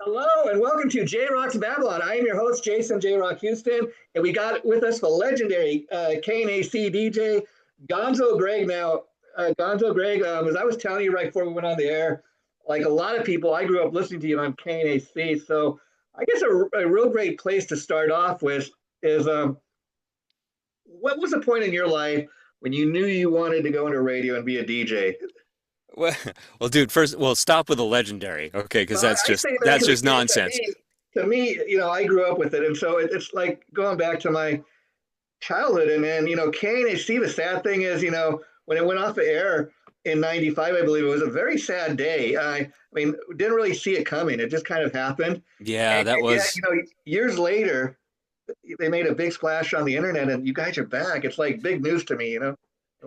Hello and welcome to Jrock's Babylon. I am your host, Jason Jrock Houston, and we got with us the legendary KNAC DJ, Gonzo Greg. Now, Gonzo Greg, as I was telling you right before we went on the air, like a lot of people, I grew up listening to you on KNAC. So I guess a real great place to start off with is what was the point in your life when you knew you wanted to go into radio and be a DJ? Well, well, dude, first, well, stop with the legendary, okay? Because Well, I say that that's because just nonsense. to me, I grew up with it, and so it's like going back to my childhood. And then, KNAC, the sad thing is, when it went off the air in '95, I believe it was a very sad day. I mean, didn't really see it coming. It just kind of happened. Yeah, And that yet, was. years later, they made a big splash on the internet, and you guys are back. It's like big news to me.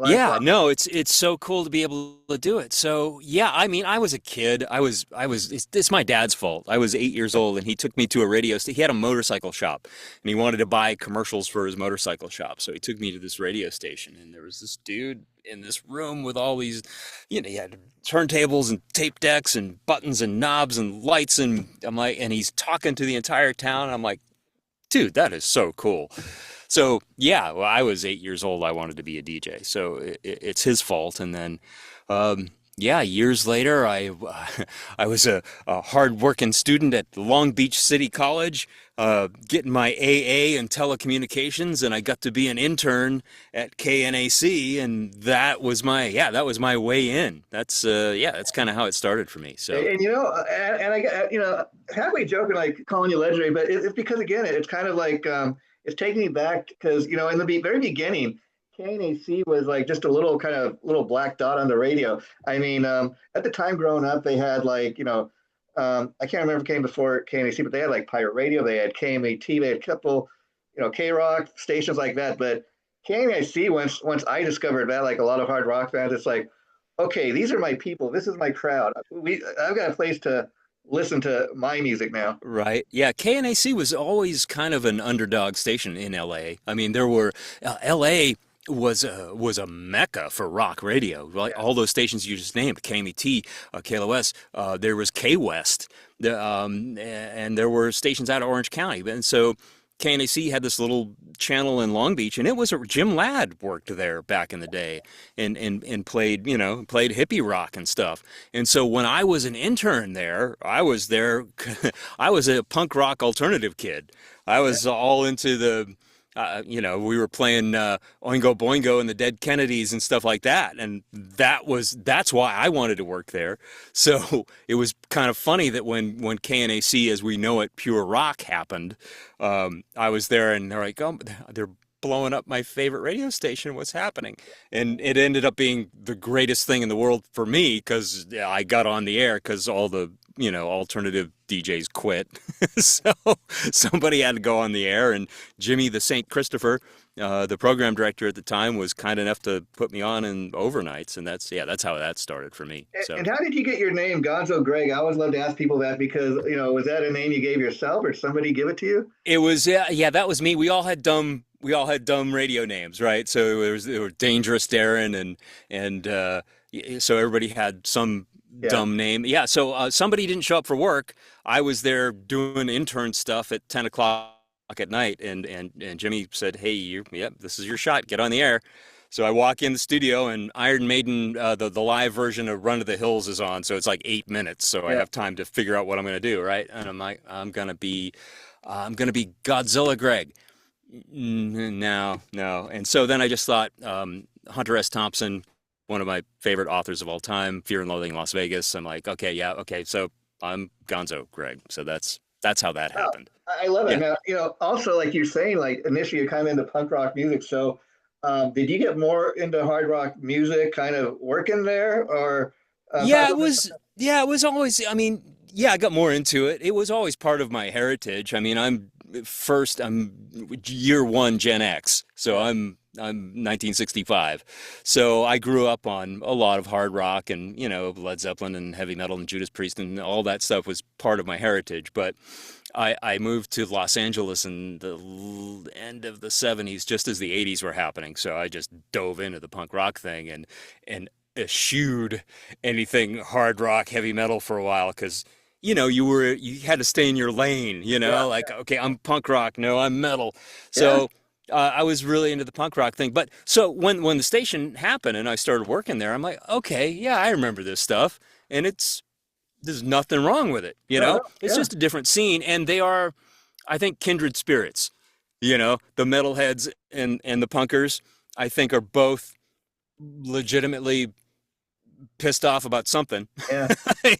Yeah, Lifelong. no, it's so cool to be able to do it. So yeah, I mean, I was a kid. It's my dad's fault. I was 8 years old, and he took me to a radio station. He had a motorcycle shop, and he wanted to buy commercials for his motorcycle shop. So he took me to this radio station, and there was this dude in this room with all these, he had turntables and tape decks and buttons and knobs and lights, and I'm like, and he's talking to the entire town. And I'm like, dude, that is so cool. So yeah, well, I was 8 years old. I wanted to be a DJ, so it's his fault. And then, yeah, years later, I was a hard-working student at Long Beach City College, getting my AA in telecommunications, and I got to be an intern at KNAC, and that was my way in. That's kind of how it started for me. So. And I, halfway joking, like calling you legendary, but it's because again, it's kind of like it's taking me back because in the very beginning, KNAC was like just a little kind of little black dot on the radio. I mean, at the time growing up, they had like I can't remember if it came before KNAC, but they had like pirate radio, they had KMAT, they had a couple, K-Rock stations like that. But KNAC, once I discovered that, like a lot of hard rock fans, it's like, okay, these are my people. This is my crowd. I've got a place to listen to my music now. Right. Yeah. KNAC was always kind of an underdog station in LA. I mean, there were LA was a mecca for rock radio. Like Yeah. all those stations you just named, KMET, KLOS. There was K West, and there were stations out of Orange County. And so KNAC had this little channel in Long Beach, and it was Jim Ladd worked there back in the day, and played played hippie rock and stuff. And so when I was an intern there, I was there. I was a punk rock alternative kid. I was all into we were playing Oingo Boingo and the Dead Kennedys and stuff like that, and that's why I wanted to work there. So it was kind of funny that when KNAC, as we know it, pure rock happened, I was there, and they're like, oh, they're blowing up my favorite radio station. What's happening? And it ended up being the greatest thing in the world for me because I got on the air because all the alternative DJs quit. So somebody had to go on the air, and Jimmy the Saint Christopher, the program director at the time, was kind enough to put me on in overnights, and that's how that started for me. So And how did you get your name, Gonzo Greg? I always love to ask people that because, was that a name you gave yourself or somebody give it to you? it was, yeah, that was me. We all had dumb radio names, right? So there were Dangerous Darren, so everybody had some Yeah. dumb name. Yeah, so somebody didn't show up for work. I was there doing intern stuff at 10 o'clock at night, and Jimmy said, "Hey, yep, this is your shot. Get on the air." So I walk in the studio, and Iron Maiden, the live version of Run to the Hills is on, so it's like 8 minutes, so I Yeah. have time to figure out what I'm going to do, right? And I'm like, I'm gonna be Godzilla Greg. No, no. And so then I just thought, Hunter S. Thompson, one of my favorite authors of all time, Fear and Loathing in Las Vegas. I'm like, okay, yeah, okay. So I'm Gonzo Greg. So that's how that Wow. happened. I love it. Yeah. Now, also like you're saying, like initially you're kind of into punk rock music. So did you get more into hard rock music kind of working there or Yeah, talk it about was, yeah, it was always, I mean, yeah, I got more into it. It was always part of my heritage. I mean, I'm year one Gen X. So yeah. I'm 1965. So I grew up on a lot of hard rock and, Led Zeppelin and heavy metal and Judas Priest and all that stuff was part of my heritage. But I moved to Los Angeles in the end of the 70s, just as the 80s were happening. So I just dove into the punk rock thing and eschewed anything hard rock, heavy metal for a while because you had to stay in your lane, Yeah, like, okay, I'm punk rock, no, I'm metal. yeah. So I was really into the punk rock thing. But so when the station happened and I started working there, I'm like, okay, yeah, I remember this stuff, and there's nothing wrong with it. No, no, It's yeah. just a different scene, and they are, I think, kindred spirits. The metalheads and the punkers, I think, are both legitimately pissed off about something. Yeah.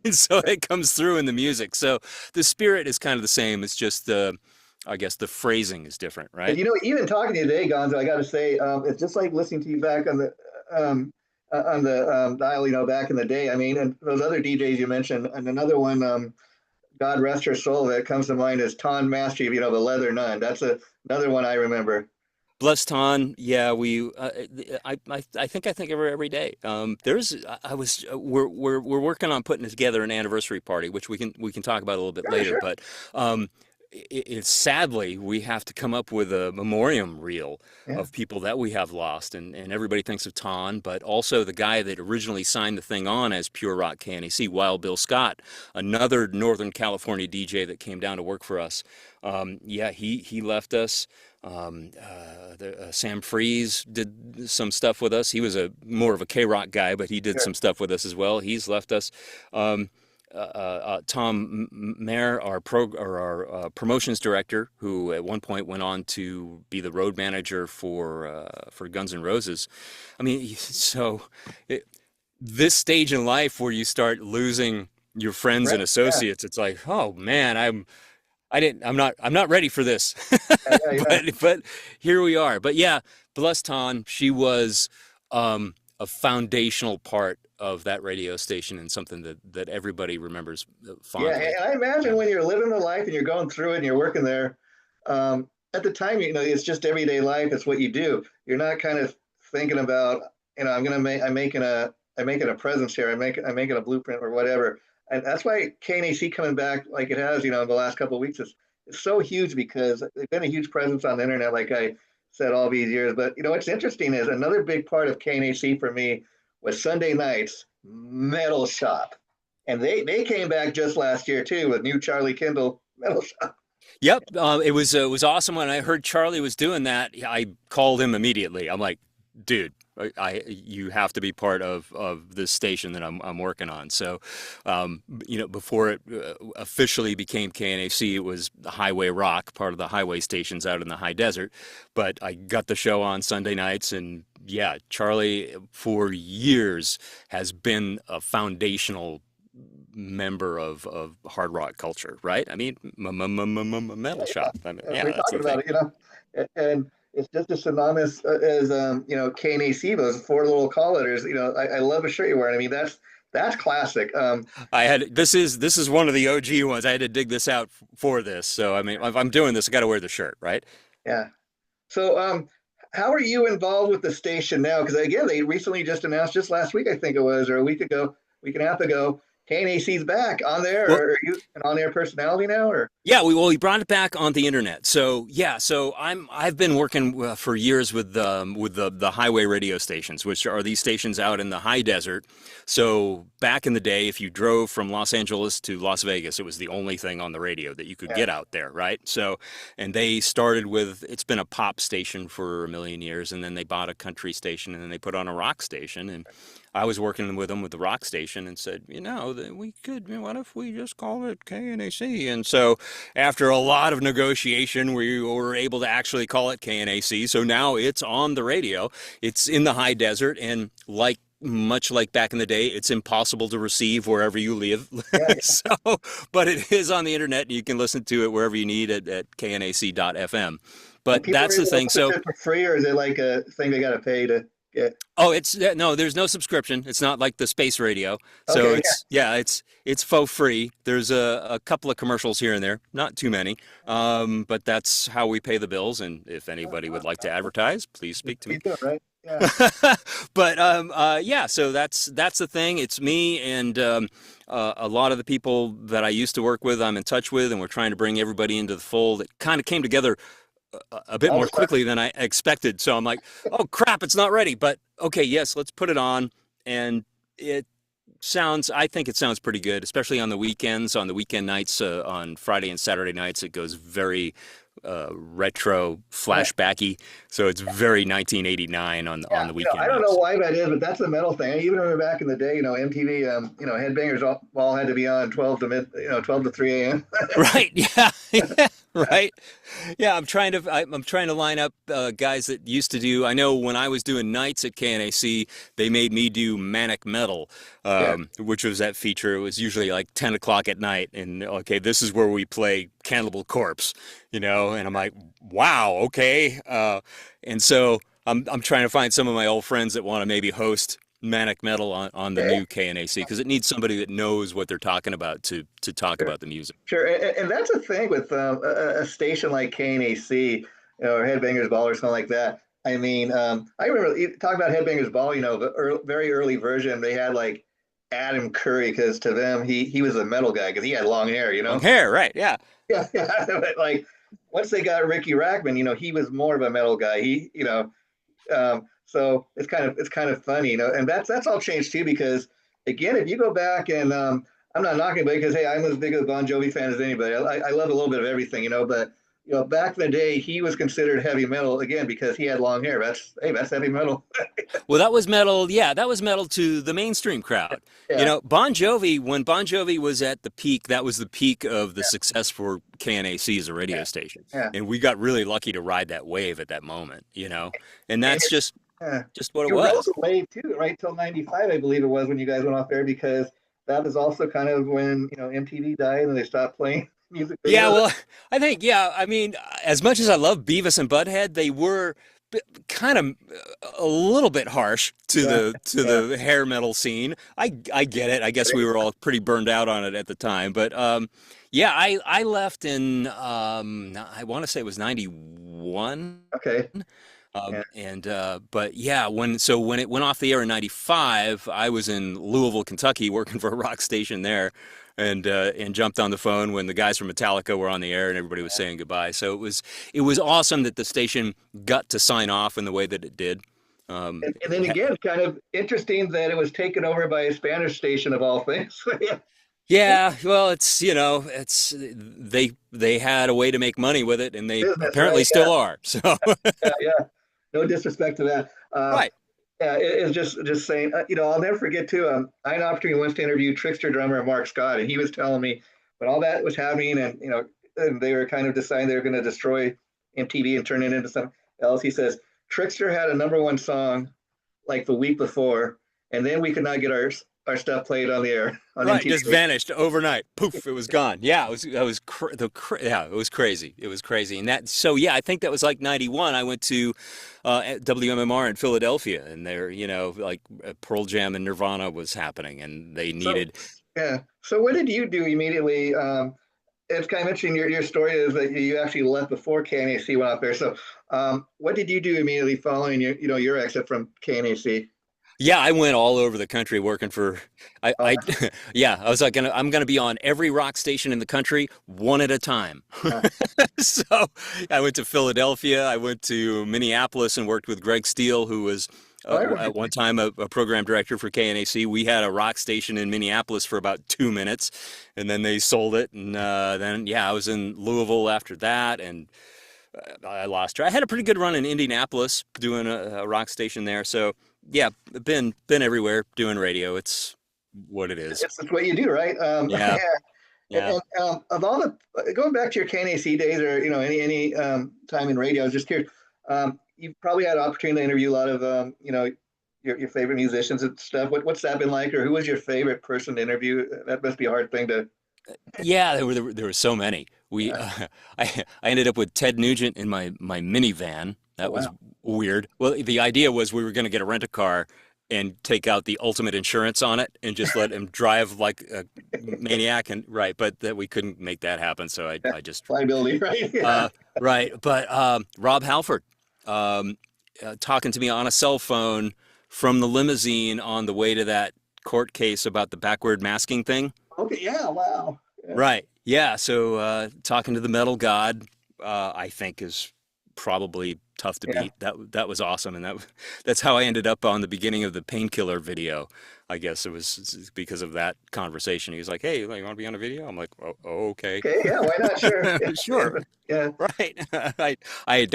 And so it comes through in the music. So the spirit is kind of the same. It's just I guess the phrasing is different, And right? even talking to you today, Gonzo, I got to say, it's just like listening to you back on the dial, back in the day. I mean, and those other DJs you mentioned, and another one, God rest her soul, that comes to mind is Ton Mastery, the Leather Nun. That's another one I remember. Blessed on, yeah, I think of her every day. There's I was we're working on putting together an anniversary party, which we can talk about a little bit Sure, later. sure. But it's sadly we have to come up with a memoriam reel Yeah, of people that we have lost, and everybody thinks of Ton, but also the guy that originally signed the thing on as Pure Rock KNAC, Wild Bill Scott, another Northern California DJ that came down to work for us. Yeah, he left us. Sam Freeze did some stuff with us. He was more of a K-Rock guy, but he did sure. some stuff with us as well. He's left us. Um, Tom Mayer, our promotions director, who at one point went on to be the road manager for Guns N' Roses. I mean, so this stage in life where you start losing your friends Right. and Yeah, associates, it's like, oh man, I'm not ready for this. yeah, yeah, yeah. But here we are. But yeah, bless Ton, she was a foundational part of that radio station and something that everybody remembers Yeah, fondly. and I imagine Yeah. when you're living the life and you're going through it and you're working there, at the time, it's just everyday life. It's what you do. You're not kind of thinking about, I'm making a presence here. I'm making a blueprint or whatever. And that's why KNAC coming back like it has, in the last couple of weeks is so huge because they've been a huge presence on the internet, like I said all these years. But what's interesting is another big part of KNAC for me was Sunday nights metal shop. And they came back just last year too with new Charlie Kindle metal shop. Yep, it was awesome when I heard Charlie was doing that. I called him immediately. I'm like, dude, you have to be part of this station that I'm working on. So, before it officially became KNAC, it was Highway Rock, part of the highway stations out in the high desert. But I got the show on Sunday nights, and yeah, Charlie for years has been a foundational member of hard rock culture, right? I mean, Yeah, metal yeah. shop. I mean, We're yeah, that's talking the about thing. it, and it's just as synonymous as KNAC, those four little call letters. I love the shirt you're wearing. I mean, that's classic. This is one of the OG ones. I had to dig this out for this. So I mean, if I'm doing this, I got to wear the shirt, right? Yeah. So, how are you involved with the station now? Because again, they recently just announced, just last week, I think it was, or a week ago, week and a half ago, KNAC's back on there. Well, Or are you an on-air personality now? Or yeah, we brought it back on the internet. So yeah, so I've been working for years with the highway radio stations, which are these stations out in the high desert. So back in the day, if you drove from Los Angeles to Las Vegas, it was the only thing on the radio that you could yeah, get out there, right? So, and they started with, it's been a pop station for a million years, and then they bought a country station, and then they put on a rock station, and I was working with them with the rock station and said, that we could, what if we just call it KNAC? And so after a lot of negotiation, we were able to actually call it KNAC. So now it's on the radio. It's in the high desert, and much like back in the day, it's impossible to receive wherever you live. yeah, yeah. So, but it is on the internet, and you can listen to it wherever you need at knac.fm. And But people are that's the able to thing. listen So, to it for free, or is it like a thing they got to pay to get? oh, it's no, there's no subscription. It's not like the space radio. So Okay, it's faux free. There's a couple of commercials here and there, not too many. But that's how we pay the bills. And if anybody would like to advertise, please speak to we me. do, right? Yeah. But yeah, so that's the thing. It's me and a lot of the people that I used to work with, I'm in touch with, and we're trying to bring everybody into the fold. It kind of came together a bit All more the stuff. quickly than I expected. So I'm like, oh crap, it's not ready. But okay, yes, let's put it on. And it I think it sounds pretty good, especially on the weekends, on the weekend nights, on Friday and Saturday nights. It goes very retro, Yeah. flashbacky. So it's very 1989 on Yeah, the I weekend don't know nights. why that is, but that's a metal thing. I even remember back in the day, MTV, Headbangers all had to be on 12 to 3 a.m. Right. Yeah. Yeah. Right. Yeah. I'm trying to line up guys that used to do. I know when I was doing nights at KNAC, they made me do Manic Metal, Yeah, which was that feature. It was usually like 10 o'clock at night, and okay, this is where we play Cannibal Corpse, and I'm like, wow, okay. And so I'm trying to find some of my old friends that want to maybe host Manic Metal on the yeah, new KNAC because it needs somebody that knows what they're talking about to talk sure, about the music. sure. And that's the thing with a station like KNAC, or Headbangers Ball or something like that. I mean, I remember talking about Headbangers Ball. The very early version, they had like Adam Curry because to them he was a metal guy because he had long hair. Long hair, right? Yeah. Yeah, yeah. But like once they got Ricky Rackman, he was more of a metal guy. So it's kind of funny, and that's all changed too because again, if you go back and I'm not knocking anybody because hey, I'm as big a Bon Jovi fan as anybody. I love a little bit of everything, but back in the day, he was considered heavy metal again because he had long hair. That's heavy metal. Well, that was metal. Yeah, that was metal to the mainstream crowd. Yeah, Bon Jovi, when Bon Jovi was at the peak, that was the peak of the yeah, success for KNAC as a radio yeah, station. yeah. And we got really lucky to ride that wave at that moment. And And that's yeah. just what it You rode was. the wave too, right till '95, I believe it was when you guys went off air because that was also kind of when MTV died and they stopped playing music Yeah, videos. well, I think, yeah, I mean, as much as I love Beavis and Butthead, they were kind of a little bit harsh to Yeah, yeah. the hair metal scene. I get it. I guess we were all pretty burned out on it at the time, but yeah, I left in I want to say it was 91. Okay. Yeah. And but yeah, when it went off the air in '95, I was in Louisville, Kentucky, working for a rock station there, and jumped on the phone when the guys from Metallica were on the air and everybody was saying goodbye. So it was awesome that the station got to sign off in the way that it did. And then again, kind of interesting that it was taken over by a Spanish station of all things. Yeah. Yeah, well, they had a way to make money with it, and they Business, apparently right? Yeah, still are. So yeah, yeah. No disrespect to that. right. Yeah, it's just saying. I'll never forget too. I had an opportunity once to interview Trickster drummer Mark Scott, and he was telling me when all that was happening, and they were kind of deciding they were going to destroy MTV and turn it into something else. He says Trickster had a number one song like the week before, and then we could not get our stuff played on the air on Right, MTV. just vanished overnight. Poof, it was gone. Yeah, yeah, it was crazy. It was crazy. And yeah, I think that was like 91. I went to WMMR in Philadelphia and there, like Pearl Jam and Nirvana was happening and they So needed. yeah. So what did you do immediately? It's kind of interesting. Your story is that you actually left before KNAC went out there. So what did you do immediately following your exit from KNAC? Yeah, I went all over the country working for Uh, I yeah, I was like I'm gonna be on every rock station in the country one at a time. uh, So I went to Philadelphia, I went to Minneapolis and worked with Greg Steele, who was all right. at one time a program director for KNAC. We had a rock station in Minneapolis for about 2 minutes, and then they sold it. And then yeah, I was in Louisville after that, and I lost track. I had a pretty good run in Indianapolis doing a rock station there. So yeah, been everywhere doing radio. It's what it is. It's what you do, right? Yeah, Yeah. yeah. And of all the going back to your KNAC days or any time in radio, I was just curious. You've probably had an opportunity to interview a lot of your favorite musicians and stuff. What's that been like, or who was your favorite person to interview? That must be a hard thing to. Yeah, there were so many. We Uh, I ended up with Ted Nugent in my minivan. oh That was wow. weird. Well, the idea was we were going to get a rent a car and take out the ultimate insurance on it and just let him drive like a maniac and right, but that we couldn't make that happen, so I just Liability, right? Yeah. uh right. But Rob Halford talking to me on a cell phone from the limousine on the way to that court case about the backward masking thing. Okay. Yeah. Wow. Yeah. Right. Yeah. So talking to the metal god, I think is probably tough to Yeah. beat. That was awesome, and that's how I ended up on the beginning of the Painkiller video. I guess it was because of that conversation. He was like, "Hey, like, you want to be on a video?" I'm like, "Oh, okay, Okay. Yeah. Why not? Sure. Yeah. sure, Yeah. right."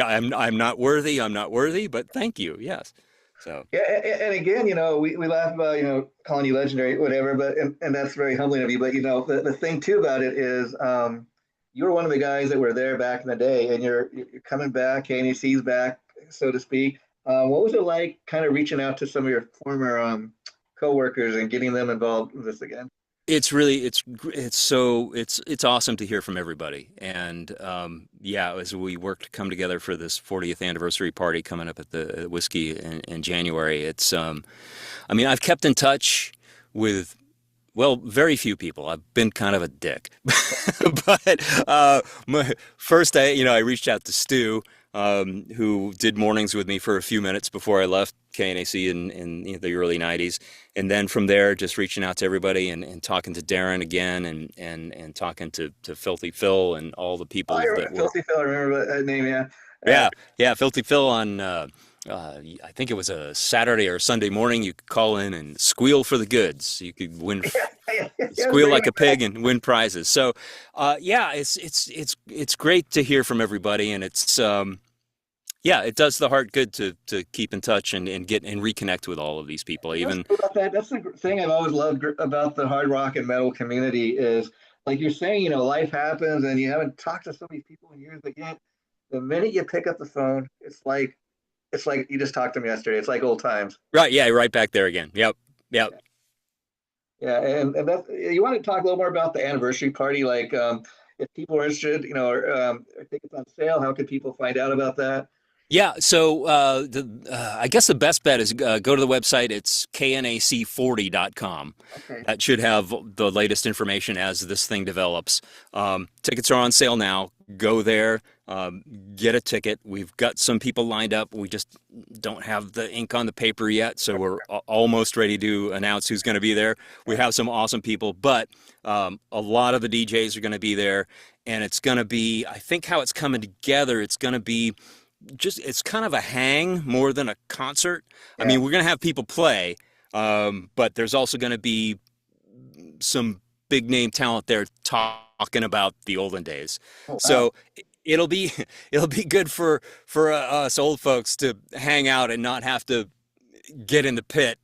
I'm not worthy. I'm not worthy, but thank you. Yes. So Yeah, and again, we laugh about, calling you legendary, whatever, but and that's very humbling of you. But the thing too about it is, you were one of the guys that were there back in the day, and you're coming back. KNAC's back, so to speak. What was it like, kind of reaching out to some of your former coworkers and getting them involved in this again? it's really it's awesome to hear from everybody, and yeah, as we work to come together for this 40th anniversary party coming up at the whiskey in January. It's I mean, I've kept in touch with, well, very few people. I've been kind of a dick. But first, I reached out to Stu, who did mornings with me for a few minutes before I left KNAC in the early 90s. And then from there, just reaching out to everybody and talking to Darren again and talking to Filthy Phil and all the Oh, people you're that were. Filthy Phil. I remember that name. Yeah. Uh, Yeah, yeah, Filthy Phil on, I think it was a Saturday or Sunday morning. You could call in and squeal for the goods. You could win, yeah, squeal bring like me a pig and win prizes. So, yeah, it's great to hear from everybody, and it's yeah, it does the heart good to keep in touch and get and reconnect with all of these people. What's Even cool about that? That's the thing I've always loved about the hard rock and metal community is, like you're saying, life happens and you haven't talked to so many people in years, but yet the minute you pick up the phone, it's like you just talked to me yesterday. It's like old times. right, yeah, right back there again. Yep, yep. Yeah, yeah, and that you want to talk a little more about the anniversary party, like if people are interested, or tickets on sale, how can people find out about that? Yeah, so I guess the best bet is go to the website. It's knac40.com. Okay. That should have the latest information as this thing develops. Tickets are on sale now. Go there, get a ticket. We've got some people lined up. We just don't have the ink on the paper yet, so we're almost ready to announce who's going to be there. We have some awesome people, but a lot of the DJs are going to be there, and it's going to be, I think how it's coming together, it's going to be just it's kind of a hang more than a concert. I Yeah. mean, we're going to have people play, but there's also going to be some big name talent there talking about the olden days. Oh, wow. So it'll be it'll be good for us old folks to hang out and not have to get in the pit.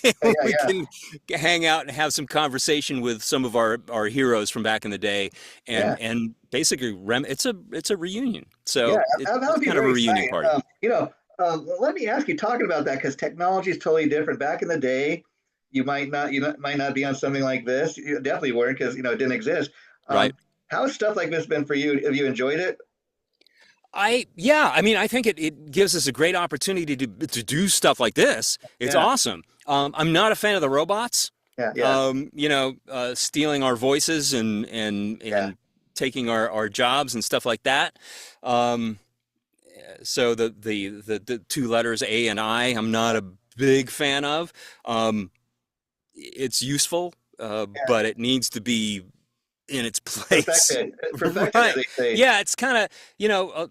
Yeah, yeah, We yeah. can hang out and have some conversation with some of our heroes from back in the day, Yeah. and basically it's a reunion. Yeah, So that it's would be kind of a very reunion exciting. party. Let me ask you, talking about that, because technology is totally different. Back in the day, might not be on something like this. You definitely weren't, because it didn't exist. Right. How's stuff like this been for you? Have you enjoyed it? Yeah, I mean, I think it gives us a great opportunity to do stuff like this. It's Yeah, awesome. I'm not a fan of the robots, yeah, yeah, stealing our voices yeah. and taking our jobs and stuff like that. Um, so the two letters A and I, I'm not a big fan of. Um, it's useful, Yeah. but it needs to be in its place. Perfected, perfected, as Right. they say. Yeah, it's kind of,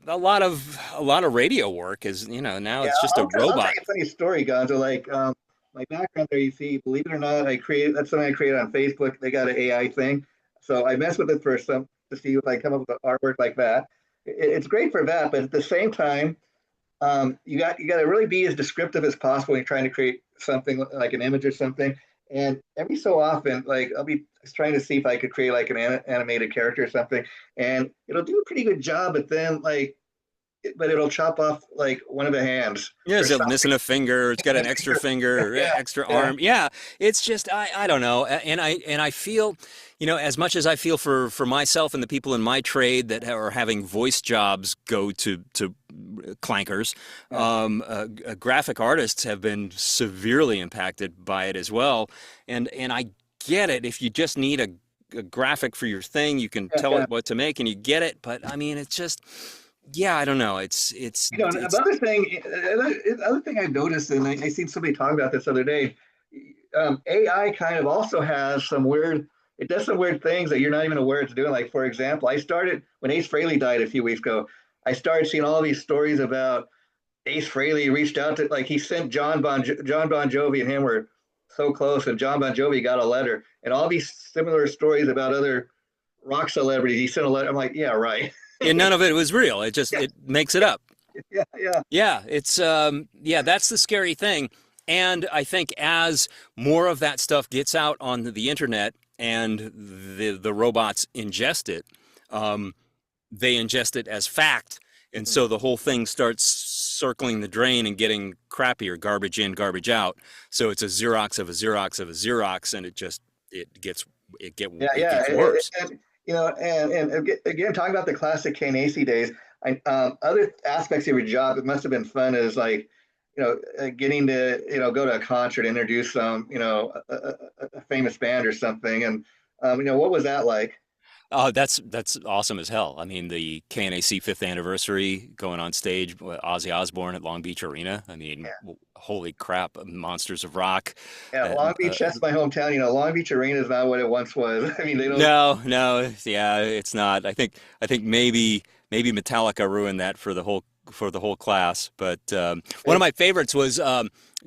a lot of radio work is, now Yeah, it's just a I'll tell robot. you a funny story, Gonzo. Like, my background there, you see, believe it or not, that's something I created on Facebook. They got an AI thing, so I messed with it for some to see if I come up with artwork like that. It's great for that, but at the same time, you got to really be as descriptive as possible when you're trying to create something like an image or something. And every so often, like I'll be trying to see if I could create like an animated character or something, and it'll do a pretty good job. But then, but it'll chop off like one of the hands Yeah, or it's something. missing a finger, it's got an extra finger, Yeah, extra yeah, arm. Yeah, it's just I don't know. And I feel, as much as I feel for myself and the people in my trade that are having voice jobs go to clankers, yeah, graphic artists have been severely impacted by it as well. And I get it. If you just need a graphic for your thing, you can yeah, tell yeah. it what to make and you get it. But I mean, it's just, yeah, I don't know. It's Another thing I've noticed, and I seen somebody talk about this the other day, AI kind of also has some weird. It does some weird things that you're not even aware it's doing. Like, for example, I started when Ace Frehley died a few weeks ago. I started seeing all these stories about Ace Frehley reached out to, like, he sent John Bon Jovi and him were so close, and John Bon Jovi got a letter, and all these similar stories about other rock celebrities. He sent a letter. I'm like, yeah, right. And none of it was real. It just Yeah, it makes it up. yeah, yeah. Yeah, it's yeah, that's the scary thing. And I think as more of that stuff gets out on the internet and the robots ingest it, they ingest it as fact, and so the whole thing starts circling the drain and getting crappier, garbage in, garbage out. So it's a Xerox of a Xerox of a Xerox, and it gets Yeah, it yeah, gets worse. and again, talking about the classic KNAC days, other aspects of your job, it must have been fun. Is like, getting to go to a concert, introduce some, a famous band or something, and what was that like? Oh, that's awesome as hell. I mean, the KNAC fifth anniversary going on stage, Ozzy Osbourne at Long Beach Arena. I mean, Yeah, holy crap, Monsters of Rock. yeah, Uh, Long uh, Beach, that's my hometown. Long Beach Arena is not what it once was. I mean, they don't. no, no, yeah, it's not. I think maybe Metallica ruined that for the whole class. But one of my favorites was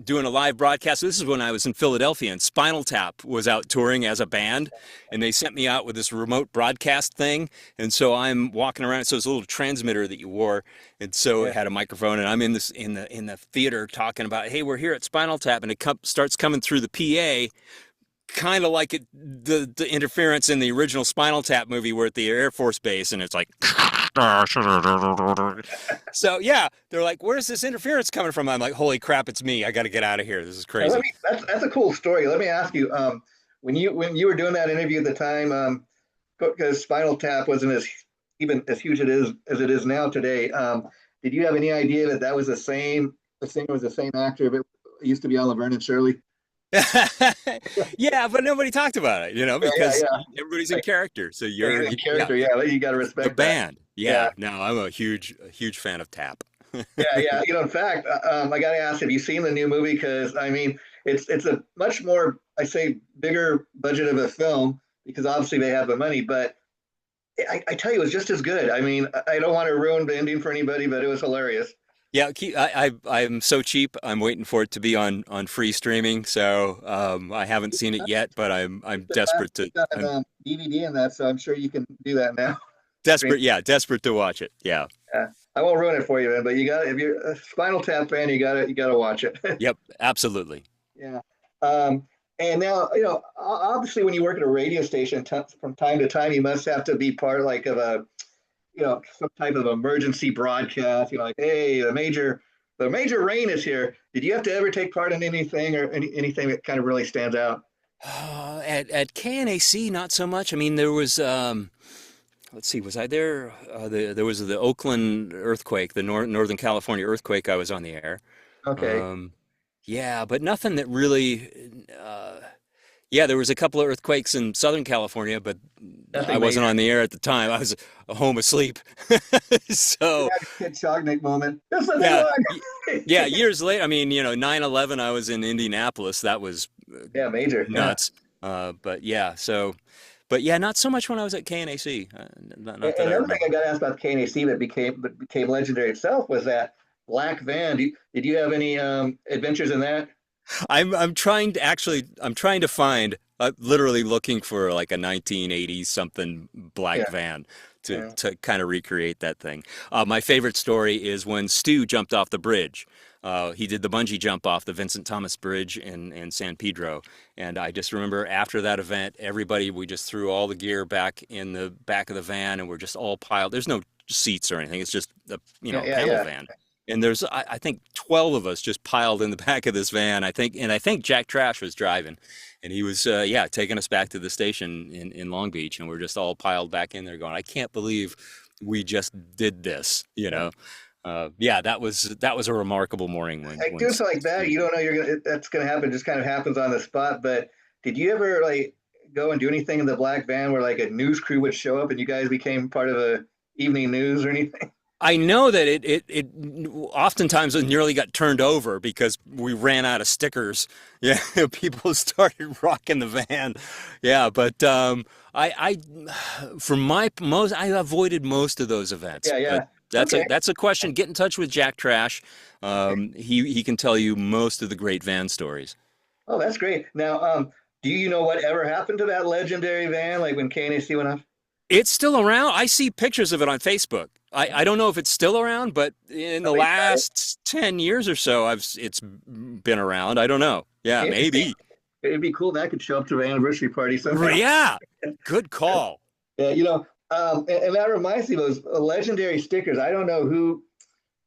doing a live broadcast. This is when I was in Philadelphia, and Spinal Tap was out touring as a band, and they sent me out with this remote broadcast thing. And so I'm walking around. So it's a little transmitter that you wore, and so Yeah, it had a microphone. And I'm in the theater talking about, hey, we're here at Spinal Tap, and it starts coming through the PA. Kind of like the interference in the original Spinal Tap movie, where at the Air Force Base, and it's like, so yeah, they're like, "Where's this interference coming from?" I'm like, "Holy crap, it's me! I got to get out of here. This is Now, crazy." that's a cool story. Let me ask you, when you were doing that interview at the time, because Spinal Tap wasn't as even as huge as it is now today. Did you have any idea that that was the singer was the same actor, but it used to be on Laverne and Shirley? Yeah, but nobody talked about it, Yeah, yeah, because yeah. everybody's in Like, character. So yeah, in yeah, character, yeah, you got to the respect that. band. Yeah, Yeah, no, I'm a huge fan of Tap. yeah, yeah. In fact, I got to ask, have you seen the new movie? Because I mean, it's a much more, I say, bigger budget of a film because obviously they have the money, but I tell you, it was just as good. I mean, I don't want to ruin the ending for anybody, but it was hilarious. Yeah, I'm so cheap. I'm waiting for it to be on free streaming. So I haven't seen it yet, but I'm desperate to It's on DVD and that, so I'm sure you can do that now. Stream. desperate to watch it. Yeah. Yeah. I won't ruin it for you, man. But you got if you're a Spinal Tap fan, you got to watch it. Yep, absolutely. Yeah. Um, and now, obviously, when you work at a radio station, from time to time, you must have to be part like of a, some type of emergency broadcast. Like, hey, the major rain is here. Did you have to ever take part in anything or anything that kind of really stands out? At KNAC, not so much. I mean, there was let's see, was I there? There was the Oakland earthquake, the Northern California earthquake. I was on the air. Okay. Um, yeah, but nothing that really. Yeah, there was a couple of earthquakes in Southern California, but I Nothing wasn't major. on the air at the time. I was home asleep. You So had a Kid Chognik moment. This is a yeah, big yeah. one. Years later, I mean, 9/11. I was in Indianapolis. That was Yeah, major. Yeah. nuts. But yeah, but yeah, not so much when I was at KNAC. Not that And I another thing I remember. got asked about KNAC that became legendary itself was that black van. Did you have any adventures in that? I'm trying to find, literally looking for like a 1980s something black Yeah, van yeah. to kind of recreate that thing. My favorite story is when Stu jumped off the bridge. He did the bungee jump off the Vincent Thomas Bridge in San Pedro. And I just remember after that event, we just threw all the gear back in the back of the van, and we're just all piled. There's no seats or anything. It's just Yeah, a yeah, panel yeah. van. And there's, I think, 12 of us just piled in the back of this van. I think Jack Trash was driving, and he was, yeah, taking us back to the station in Long Beach, and we're just all piled back in there, going, I can't believe we just did this. Yeah, that was a remarkable morning I when do something like that. Stu You did don't it. know that's gonna happen. It just kind of happens on the spot. But did you ever like go and do anything in the black van where like a news crew would show up and you guys became part of the evening news or anything? I know that it oftentimes it nearly got turned over because we ran out of stickers. Yeah, people started rocking the van. Yeah, but I for my most I avoided most of those events. Yeah, But yeah. Okay. That's a question. Get in touch with Jack Trash. He can tell you most of the great van stories. Oh, that's great. Now, do you know what ever happened to that legendary van, like when KNAC went off? It's still around. I see pictures of it on Facebook. I don't know if it's still around, but in the Somebody's got it. last 10 years or so, it's been around. I don't know. Yeah, Interesting. maybe. It'd be cool if that could show up to our anniversary party somehow. Yeah, good call. Yeah, and that reminds me of those legendary stickers. I don't know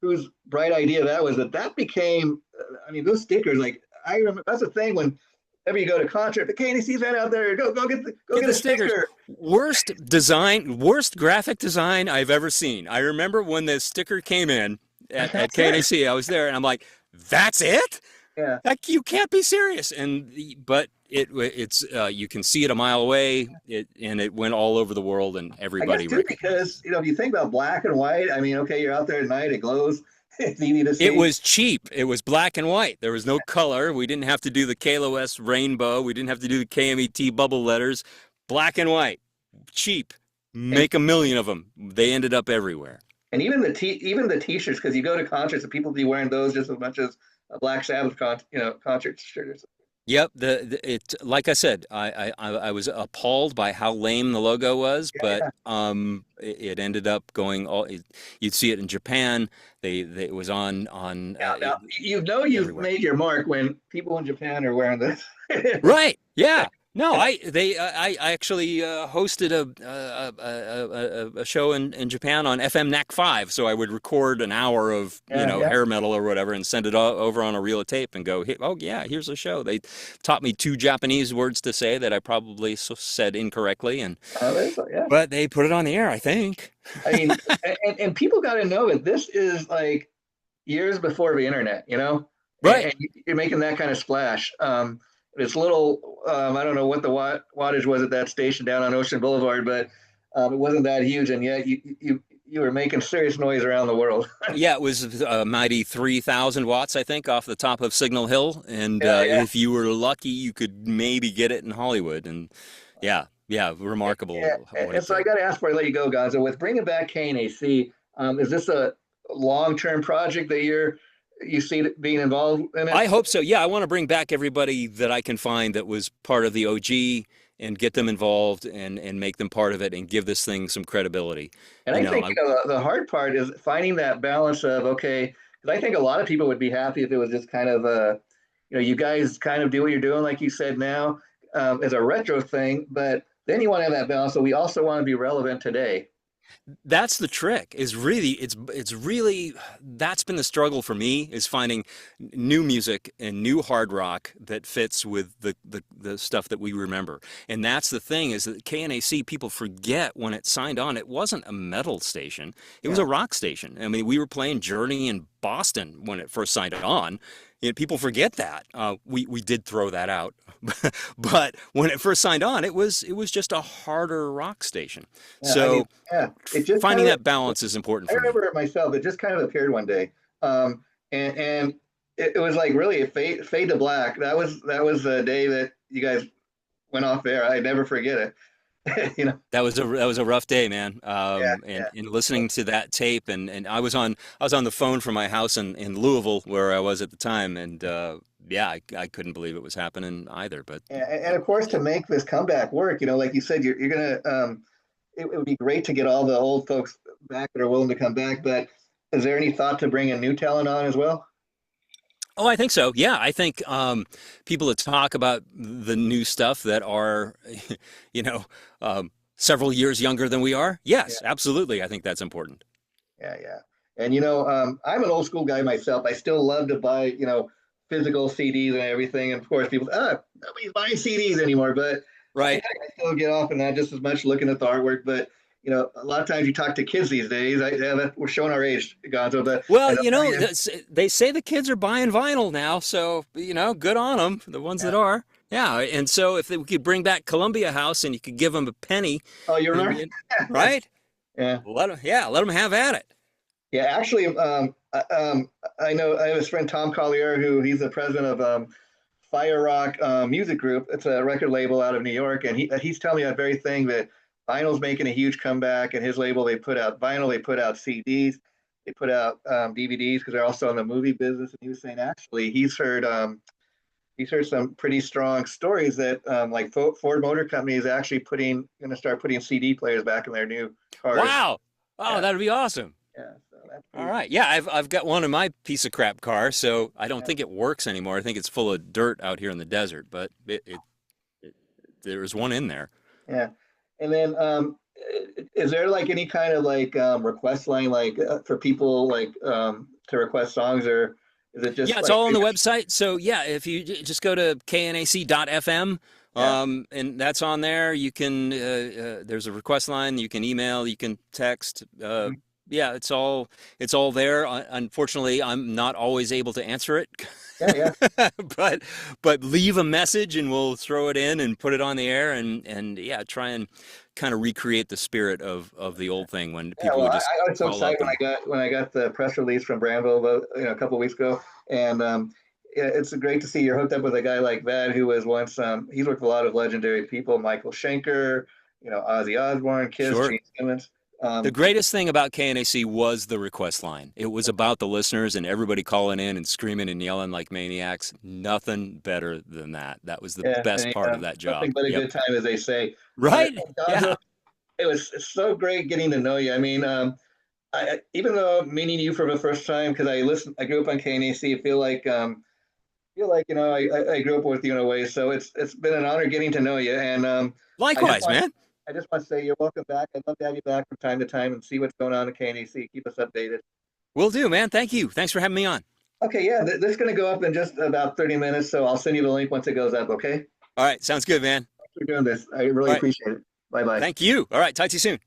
whose bright idea that was, but that became, I mean, those stickers, like, I remember that's the thing when whenever you go to concert, the KNC van out there, go Get get the a stickers. sticker. Worst design, worst graphic design I've ever seen. I remember when the sticker came in at That's it. KNAC, I was there and I'm like, that's it? Yeah. Like, you can't be serious. But it's you can see it a mile away. And it went all over the world and I guess everybody too, recognized. because if you think about black and white, I mean, okay, you're out there at night, it glows, it's easy to It see. was cheap. It was black and white. There was no color. We didn't have to do the KLOS rainbow. We didn't have to do the KMET bubble letters. Black and white, cheap. And Make a million of them. They ended up everywhere. and even the t-shirts, because you go to concerts and people be wearing those just as much as a Black Sabbath concert shirt. Yep, it like I said, I was appalled by how lame the logo was, Yeah, but yeah, it ended up going all. You'd see it in Japan. They it was on yeah. Now you've everywhere. made your mark when people in Japan are wearing this. Right? Yeah. No, I actually hosted a show in Japan on FM NAC 5, so I would record an hour of Yeah, yeah. hair metal or whatever and send it over on a reel of tape and go, oh yeah, here's the show. They taught me two Japanese words to say that I probably said incorrectly, Yeah. but they put it on the air, I think. I mean, and people got to know that this is like years before the internet, Right. and you're making that kind of splash. It's little, I don't know what the wattage was at that station down on Ocean Boulevard, but it wasn't that huge, and yet you were making serious noise around the world. Yeah, it was a mighty 3,000 watts, I think, off the top of Signal Hill. And Yeah, yeah, if you were lucky, you could maybe get it in Hollywood. And yeah, yeah. remarkable what And it so I did. got to ask before I let you go, Gonzo. With bringing back KNAC, is this a long-term project that you see it being involved in it? I hope so. Yeah, I want to bring back everybody that I can find that was part of the OG and get them involved and make them part of it and give this thing some credibility. And You I know, think I, the hard part is finding that balance of okay, because I think a lot of people would be happy if it was just kind of you guys kind of do what you're doing, like you said now, as a retro thing, but then you want to have that balance. So we also want to be relevant today. that's the trick is really it's really that's been the struggle for me is finding new music and new hard rock that fits with the stuff that we remember. And that's the thing is that KNAC, people forget when it signed on, it wasn't a metal station, it was Yeah, a rock station. I mean, we were playing Journey in Boston when it first signed on. And people forget that. We did throw that out, but when it first signed on, it was just a harder rock station. yeah. I mean, So yeah. It just kind finding of that balance is important I for me. remember it myself. It just kind of appeared one day, and it was like really a fade to black. That was the day that you guys went off air. I never forget it. That was a rough day, man. Yeah, And listening to that tape, and I was on the phone from my house in Louisville where I was at the time, and yeah, I couldn't believe it was happening either. But and of course to make this comeback work, like you said, you're gonna. It would be great to get all the old folks back that are willing to come back. But is there any thought to bringing new talent on as well? oh, I think so. Yeah, I think people that talk about the new stuff that are, you know, several years younger than we are. Yeah, Yes, absolutely. I think that's important. yeah, yeah. And I'm an old school guy myself. I still love to buy physical CDs and everything. And of course, people nobody's buying CDs anymore. But Right. I still get off on that just as much looking at the artwork. But a lot of times you talk to kids these days. We're showing our age, Gonzo. But I Well, know, yeah, they say the kids are buying vinyl now, so good on them, the ones that yeah. are. Yeah, and so if we could bring back Columbia House and you could give them a penny, Oh, you and, remember? and- right? Yeah. Let them have at it. Yeah, actually, I know I have this friend Tom Collier, who he's the president of Fire Rock Music Group. It's a record label out of New York, and he's telling me that very thing that vinyl's making a huge comeback. And his label, they put out vinyl, they put out CDs. they put out DVDs because they're also in the movie business. And he was saying actually he's heard some pretty strong stories that like Ford Motor Company is actually going to start putting CD players back in their new cars. Wow. Oh, Yeah, that'd be awesome. yeah. So that's All pretty. right. Yeah, I've got one in my piece of crap car, so I don't Yeah, think it works anymore. I think it's full of dirt out here in the desert, but it there's one in there. yeah. And then is there like any kind of like request line like for people like to request songs, or is it Yeah, just it's like all on the website. So yeah, if you just go to knac.fm, yeah? and that's on there. You can there's a request line. You can email. You can text. Mhm. Yeah, it's all there. Unfortunately, I'm not always able to answer it, Yeah, yeah. but leave a message and we'll throw it in and put it on the air and yeah, try and kind of recreate the spirit of the old thing when Yeah, people well, would I, just I was so call excited up when and I got the press release from Brandville about, a couple of weeks ago, and yeah, it's great to see you're hooked up with a guy like that who was once he's worked with a lot of legendary people, Michael Schenker, Ozzy Osbourne, Kiss, sure. Gene Simmons. The Um, greatest thing about KNAC was the request line. It was about the listeners and everybody calling in and screaming and yelling like maniacs. Nothing better than that. That was the yeah, best and, part of that nothing job. but a Yep. good time, as they say. Right? And Gonzo, Yeah. it was so great getting to know you. I mean, even though meeting you for the first time, because I grew up on KNAC. Feel like I grew up with you in a way. So it's been an honor getting to know you, and I just Likewise, want man. I just want to say you're welcome back. I'd love to have you back from time to time and see what's going on at KNAC. Keep us updated. Will do, man. Thank you. Thanks for having me on. Okay, yeah, this is going to go up in just about 30 minutes, so I'll send you the link once it goes up. Okay, All right. Sounds good, man. thanks for doing this. I really All right. appreciate it. Bye bye. Thank you. All right. Talk to you soon.